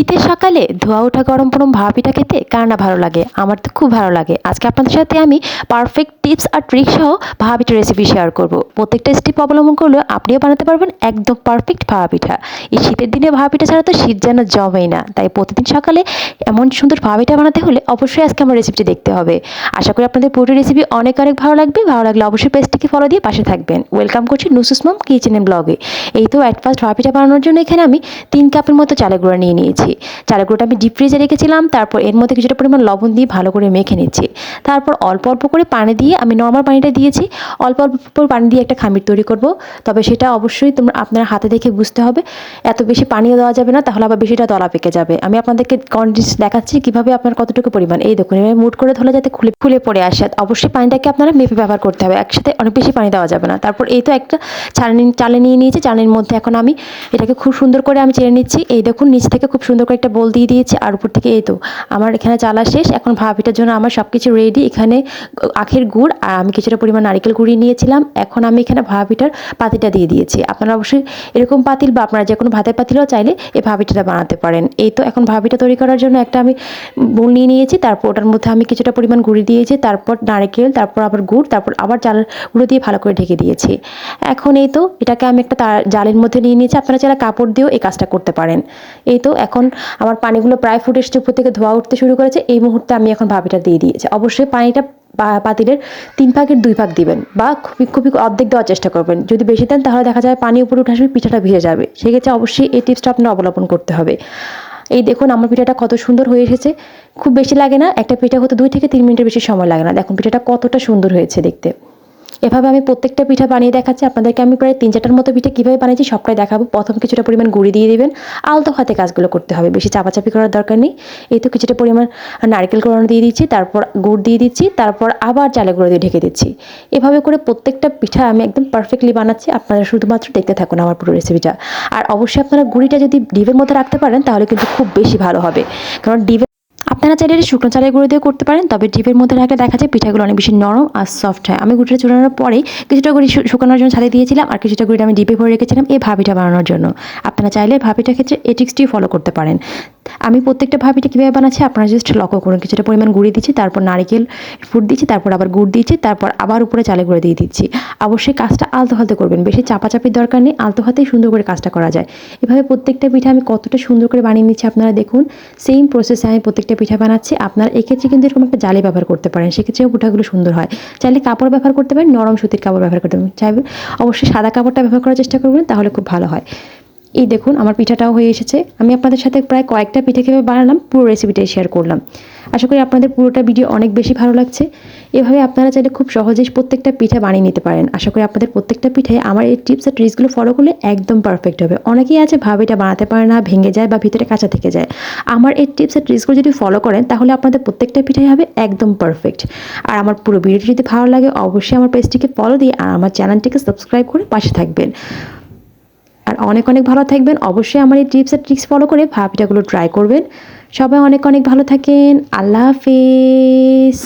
শীতের সকালে ধোয়া ওঠা গরম গরম ভাপা পিঠা খেতে কার না ভালো লাগে। আমার তো খুব ভালো লাগে। আজকে আপনাদের সাথে আমি পারফেক্ট টিপস আর ট্রিক সহ ভাপা পিঠার রেসিপি শেয়ার করব। প্রত্যেকটা স্টেপ অবলম্বন করলে আপনিও বানাতে পারবেন একদম পারফেক্ট ভাপা পিঠা। এই শীতের দিনে ভাপা পিঠা ছাড়া তো শীত যেন জমেই না। তাই প্রতিদিন সকালে এমন সুন্দর ভাপা পিঠা বানাতে হলে অবশ্যই আজকে আমার রেসিপিটি দেখতে হবে। আশা করি আপনাদের পুরো রেসিপি অনেক ভালো লাগবে। ভালো লাগলে অবশ্যই পেজটিকে ফলো দিয়ে পাশে থাকবেন। ওয়েলকাম করছি নুসুস মম কিচেন এন্ড ব্লগে। এই তো অ্যাট ফার্স্ট ভাপা পিঠা বানানোর জন্য এখানে আমি 3 কাপের মতো চালের গুঁড়া নিয়ে নিয়েছি। চালের গুঁড়োটা আমি ডিপ ফ্রিজে রেখেছিলাম। তারপর এর মধ্যে কিছুটা পরিমাণ লবণ দিয়ে ভালো করে মেখে নিচ্ছি। তারপর অল্প অল্প করে পানি দিয়ে, আমি নর্মাল পানিটা দিয়েছি, অল্প অল্প পানি দিয়ে একটা খামির তৈরি করব। তবে সেটা অবশ্যই আপনার হাতে দেখে বুঝতে হবে। এত বেশি পানিও দেওয়া যাবে না, তাহলে আবার বেশিটা দলা পেকে যাবে। আমি আপনাদেরকে কোয়ান্টিটি দেখাচ্ছি কিভাবে আপনার কতটুকু পরিমাণ। এই দেখুন, এবার মুট করে ধরলে যাতে খুলে পড়ে আসে। অবশ্যই পানিটাকে আপনারা মেপে ব্যবহার করতে হবে, একসাথে অনেক বেশি পানি দেওয়া যাবে না। তারপর এই তো একটা চালে নিয়ে নিয়েছি। চালের মধ্যে এখন আমি এটাকে খুব সুন্দর করে আমি চেড়ে নিচ্ছি। এই দেখুন, নিচ থেকে খুব সুন্দর করে একটা বোল দিয়ে দিয়েছি, আর উপর থেকে এই তো আমার এখানে চালা শেষ। এখন ভাপা পিঠার জন্য আমার সব কিছু রেডি। এখানে আখের গুড় আর আমি কিছুটা পরিমাণ নারকেল কুড়িয়ে নিয়েছিলাম। এখন আমি এখানে ভাপা পিঠার পাতিটা দিয়ে দিয়েছি। আপনারা অবশ্যই এরকম পাতিল বা আপনারা যে কোনো ভাতের পাতিলও চাইলে এই ভাপা পিঠাটা বানাতে পারেন। এই তো এখন ভাপা পিঠা তৈরি করার জন্য একটা আমি বোল নিয়ে নিয়েছি। তারপর ওটার মধ্যে আমি কিছুটা পরিমাণ গুঁড়ি দিয়েছি, তারপর নারকেল, তারপর আবার গুড়, তারপর আবার চালের গুঁড়ো দিয়ে ভালো করে ঢেকে দিয়েছি। এখন এই তো এটাকে আমি একটা জালের মধ্যে নিয়ে নিয়েছি। আপনারা চাইলে কাপড় দিয়েও এই কাজটা করতে পারেন। এই তো এখন আমার পানিগুলো প্রায় ফুটে এসেছে, উপর থেকে ধোয়া উঠতে শুরু করেছে। এই মুহূর্তে আমি এখন ভাপিটা দিয়ে দিয়েছি। অবশ্যই পানিটা পাতিলের 3 ভাগের 2 ভাগ দিবেন, বা খুবই অর্ধেক দেওয়ার চেষ্টা করবেন। যদি বেশি দেন তাহলে দেখা যাবে পানি উপরে উঠে আসবে, পিঠাটা ভিজে যাবে। সেক্ষেত্রে অবশ্যই এই টিপসটা আপনার অবলম্বন করতে হবে। এই দেখুন আমার পিঠাটা কত সুন্দর হয়ে এসেছে। খুব বেশি লাগে না, একটা পিঠা হতে 2 থেকে 3 মিনিটের বেশি সময় লাগে না। দেখুন পিঠাটা কতটা সুন্দর হয়েছে দেখতে। এভাবে আমি প্রত্যেকটা পিঠা বানিয়ে দেখাচ্ছি আপনাদেরকে। আমি প্রায় 3-4টার মতো পিঠা কীভাবে বানিয়েছি সবটাই দেখাবো। প্রথম কিছুটা পরিমাণ গুঁড়ি দিয়ে দিবেন, আলতো হাতে কাজগুলো করতে হবে, বেশি চাপাচাপি করার দরকার নেই। এই তো কিছুটা পরিমাণ নারকেল কোড়ানো দিয়ে দিচ্ছি, তারপর গুড় দিয়ে দিচ্ছি, তারপর আবার চালের গুঁড়ো দিয়ে ঢেকে দিচ্ছি। এভাবে করে প্রত্যেকটা পিঠা আমি একদম পারফেক্টলি বানাচ্ছি। আপনারা শুধুমাত্র দেখতে থাকুন আমার পুরো রেসিপিটা। আর অবশ্যই আপনারা গুঁড়িটা যদি ডিপের মধ্যে রাখতে পারেন তাহলে কিন্তু খুব বেশি ভালো হবে, কারণ ডিপে আপনারা চাইলে এটা শুকনো চালের গুঁড়ো দিয়ে করতে পারেন। তবে ডিপের মধ্যে রাখলে দেখা যায় পিঠাগুলো অনেক বেশি নরম আর সফট হয়। আমি গুঁড়িটা চুলানোর পরেই কিছুটা গুঁড়ি শুকানোর জন্য ছাদে দিয়েছিলাম, আর কিছুটা গুঁড়িটা আমি ডিপে ভরে রেখেছিলাম এই ভাপিটা বানানোর জন্য। আপনারা চাইলে ভাপিটার ক্ষেত্রে এই ট্রিক্সটি ফলো করতে পারেন। আমি প্রত্যেকটা ভাপিটা কীভাবে বানাচ্ছি আপনারা জাস্ট লক্ষ্য করুন। কিছুটা পরিমাণ গুঁড়ি দিচ্ছি, তারপর নারকেল ফুট দিচ্ছি, তারপর আবার গুড় দিচ্ছি, তারপর আবার উপরে চালের গুঁড়ো দিয়ে দিচ্ছি। অবশ্যই কাজটা আলতো হাতে করবেন, বেশি চাপাচাপির দরকার নেই, আলতো হাতেই সুন্দর করে কাজটা করা যায়। এভাবে প্রত্যেকটা পিঠা আমি কতটা সুন্দর করে বানিয়ে নিচ্ছি আপনারা দেখুন। সেম প্রসেসে আমি প্রত্যেকটা পিঠা বানাচ্ছি। আপনারা এক্ষেত্রে কিন্তু এরকম একটা জালি ব্যবহার করতে পারেন, সেক্ষেত্রেও পিঠাগুলো সুন্দর হয়। চাইলে কাপড় ব্যবহার করতে পারেন, নরম সুতির কাপড় ব্যবহার করতে পারেন। চাইবে অবশ্যই সাদা কাপড়টা ব্যবহার করার চেষ্টা করবেন, তাহলে খুব ভালো হয়। এই দেখুন আমার পিঠাটাও হয়ে এসেছে। আমি আপনাদের সাথে প্রায় কয়েকটা পিঠা কীভাবে বানালাম পুরো রেসিপিটাই শেয়ার করলাম। আশা করি আপনাদের পুরোটা ভিডিও অনেক বেশি ভালো লাগছে। এভাবে আপনারা চাইলে খুব সহজেই প্রত্যেকটা পিঠা বানিয়ে নিতে পারেন। আশা করি আপনাদের প্রত্যেকটা পিঠায় আমার এই টিপস আর ট্রিক্সগুলো ফলো করলে একদম পারফেক্ট হবে। অনেকেই আছে ভাবে এটা বানাতে পারে না, ভেঙে যায় বা ভিতরে কাঁচা থেকে যায়। আমার এই টিপস আর ট্রিক্সগুলো যদি ফলো করেন তাহলে আপনাদের প্রত্যেকটা পিঠাই হবে একদম পারফেক্ট। আর আমার পুরো ভিডিওটি যদি ভালো লাগে অবশ্যই আমার পেজটিকে ফলো দিয়ে আর আমার চ্যানেলটিকে সাবস্ক্রাইব করে পাশে থাকবেন। আর অনেক ভালো থাকবেন। অবশ্যই আমার এই টিপস আর ট্রিক্স ফলো করে ভাপা পিঠাগুলো ট্রাই করবেন। সবাই অনেক ভালো থাকেন। আল্লাহ হাফেজ।